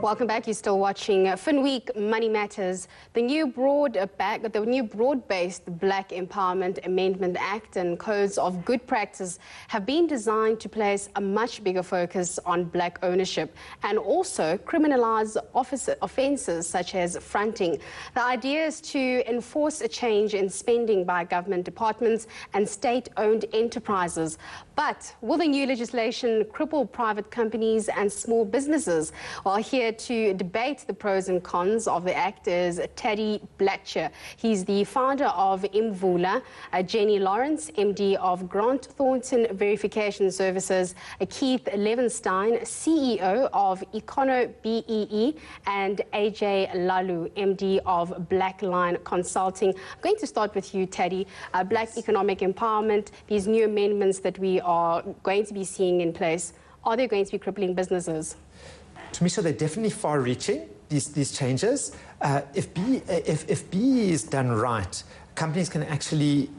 Welcome back. You're still watching FinWeek Money Matters. The new broad-based Black Empowerment Amendment Act and codes of good practice have been designed to place a much bigger focus on Black ownership and also criminalize offences such as fronting. The idea is to enforce a change in spending by government departments and state-owned enterprises. But will the new legislation cripple private companies and small businesses? Well, here to debate the pros and cons of the act is Teddy Blatcher. He's the founder of Imvula, Jenni Lawrence, MD of Grant Thornton Verification Services, Keith Levenstein, CEO of B-BBEE, and AJ Lalu, MD of Black Line Consulting. I'm going to start with you, Teddy. Black economic empowerment, these new amendments that we are going to be seeing in place, are they going to be crippling businesses? Tamisha, they're definitely far-reaching, these changes. If BEE is done right, companies can actually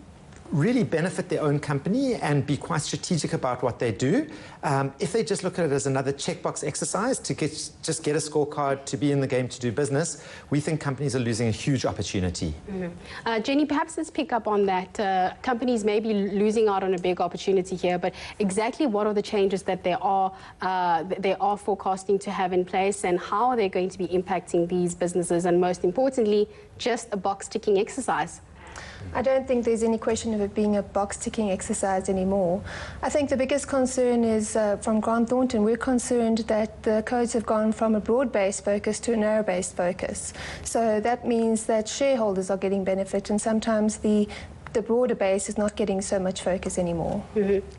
really benefit their own company and be quite strategic about what they do. If they just look at it as another checkbox exercise to just get a scorecard to be in the game to do business, we think companies are losing a huge opportunity. Jenni, perhaps let's pick up on that. Companies may be losing out on a big opportunity here, but exactly what are the changes that they are forecasting to have in place, and how are they going to be impacting these businesses, and most importantly, just a box-ticking exercise? I don't think there's any question of it being a box-ticking exercise anymore. I think the biggest concern is from Grant Thornton. We're concerned that the codes have gone from a broad-based focus to a narrow-based focus. So that means that shareholders are getting benefit, and sometimes the broader base is not getting so much focus anymore.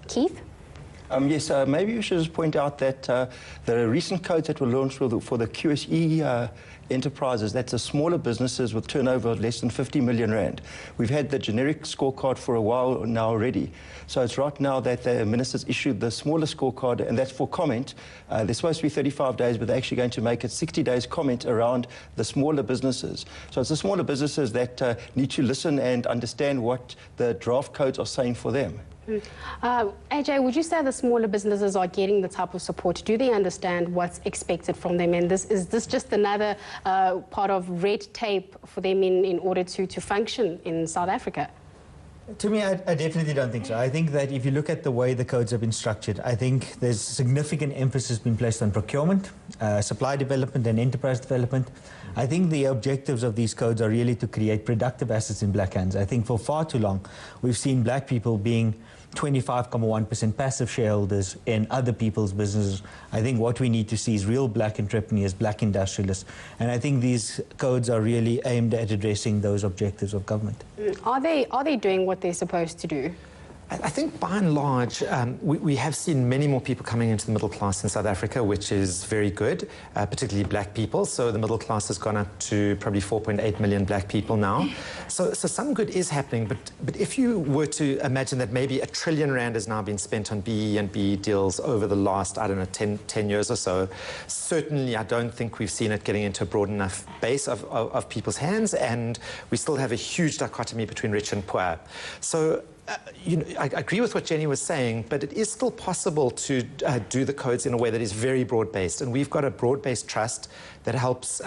Keith? Yes, maybe we should just point out that the recent codes that were launched for the QSE enterprises, that's the smaller businesses with turnover of less than 50 million rand. We've had the generic scorecard for a while now already. So it's right now that the ministers issued the smaller scorecard, and that's for comment. They're supposed to be 35 days, but they're actually going to make it 60 days comment around the smaller businesses. So it's the smaller businesses that need to listen and understand what the draft codes are saying for them. AJ, would you say the smaller businesses are getting the type of support? Do they understand what's expected from them? And is this just another part of red tape for them in order to function in South Africa? To me, I definitely don't think so. I think that if you look at the way the codes have been structured, I think there's significant emphasis being placed on procurement, supply development and enterprise development. I think the objectives of these codes are really to create productive assets in black hands. I think for far too long, we've seen black people being 25.1% passive shareholders in other people's businesses. I think what we need to see is real black entrepreneurs, black industrialists, and I think these codes are really aimed at addressing those objectives of government. Are they doing what they're supposed to do? I think by and large, we have seen many more people coming into the middle class in South Africa, which is very good, particularly black people. So the middle class has gone up to probably 4.8 million black people now. So some good is happening, but if you were to imagine that maybe R1 trillion has now been spent on BE and BE deals over the last, I don't know, 10 years or so, certainly I don't think we've seen it getting into a broad enough base of people's hands, and we still have a huge dichotomy between rich and poor. So I agree with what Jenni was saying, but it is still possible to do the codes in a way that is very broad-based. And we've got a broad-based trust that helps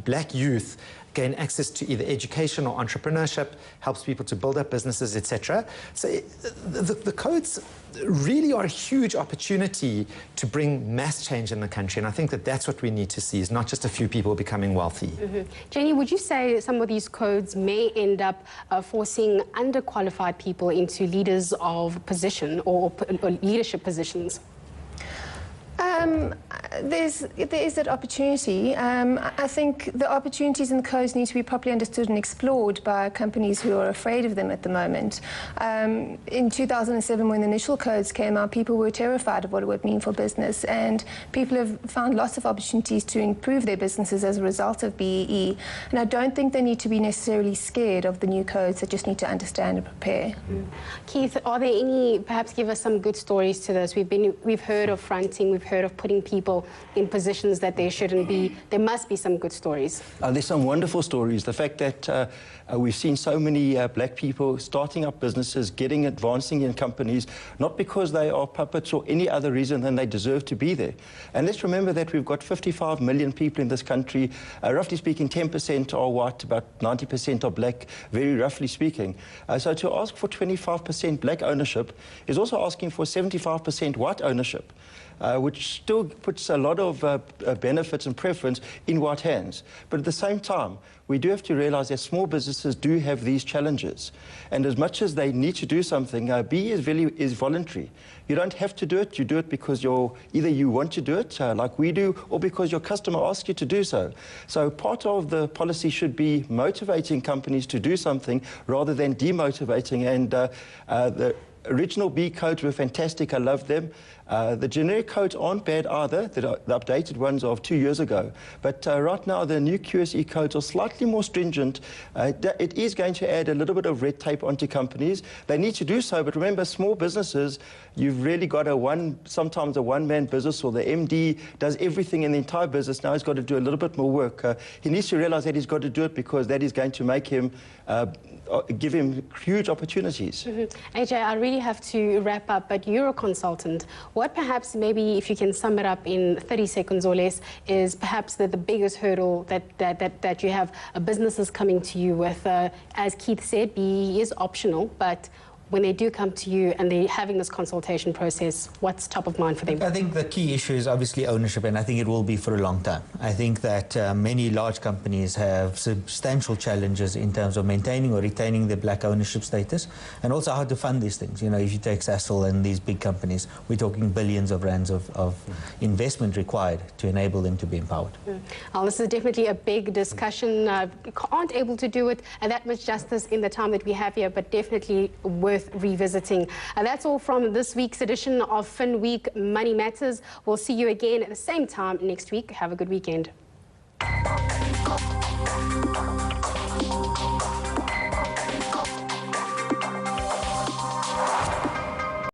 black youth gain access to either education or entrepreneurship, helps people to build up businesses, etc. So the codes really are a huge opportunity to bring mass change in the country, and I think that that's what we need to see, is not just a few people becoming wealthy. Jenni, would you say some of these codes may end up forcing underqualified people into leaders of position or leadership positions? There is that opportunity. I think the opportunities in the codes need to be properly understood and explored by companies who are afraid of them at the moment. In 2007, when the initial codes came out, people were terrified of what it would mean for business, and people have found lots of opportunities to improve their businesses as a result of BEE. And I don't think they need to be necessarily scared of the new codes. They just need to understand and prepare. Keith, are there any, perhaps give us some good stories to this? We've heard of fronting, we've heard of putting people in positions that they shouldn't be. There must be some good stories. There's some wonderful stories. The fact that we've seen so many black people starting up businesses, advancing in companies, not because they are puppets or any other reason than they deserve to be there. And let's remember that we've got 55 million people in this country. Roughly speaking, 10% are white, about 90% are black, very roughly speaking. So to ask for 25% black ownership is also asking for 75% white ownership. Which still puts a lot of benefits and preference in white hands. But at the same time, we do have to realize that small businesses do have these challenges. And as much as they need to do something, B is voluntary. You don't have to do it. You do it because either you want to do it, like we do, or because your customer asks you to do so. So part of the policy should be motivating companies to do something rather than demotivating. And the original B codes were fantastic. I love them. The generic codes aren't bad either, the updated ones of 2 years ago. But right now, the new QSE codes are slightly more stringent. It is going to add a little bit of red tape onto companies. They need to do so, but remember, small businesses, you've really got sometimes a one-man business, or the MD does everything in the entire business. Now he's got to do a little bit more work. He needs to realize that he's got to do it because that is going to make him give him huge opportunities. AJ, I really have to wrap up, but you're a consultant. What perhaps, maybe if you can sum it up in 30 seconds or less, is perhaps the biggest hurdle that you have businesses coming to you with? As Keith said, BEE is optional, but when they do come to you and they're having this consultation process, what's top of mind for them? I think the key issue is obviously ownership, and I think it will be for a long time. I think that many large companies have substantial challenges in terms of maintaining or retaining their black ownership status, and also how to fund these things. You know, if you take Sasol and these big companies, we're talking billions of rands of investment required to enable them to be empowered. Well, this is definitely a big discussion. Aren't able to do it that much justice in the time that we have here, but definitely worth revisiting. That's all from this week's edition of Fin Week Money Matters. We'll see you again at the same time next week. Have a good weekend.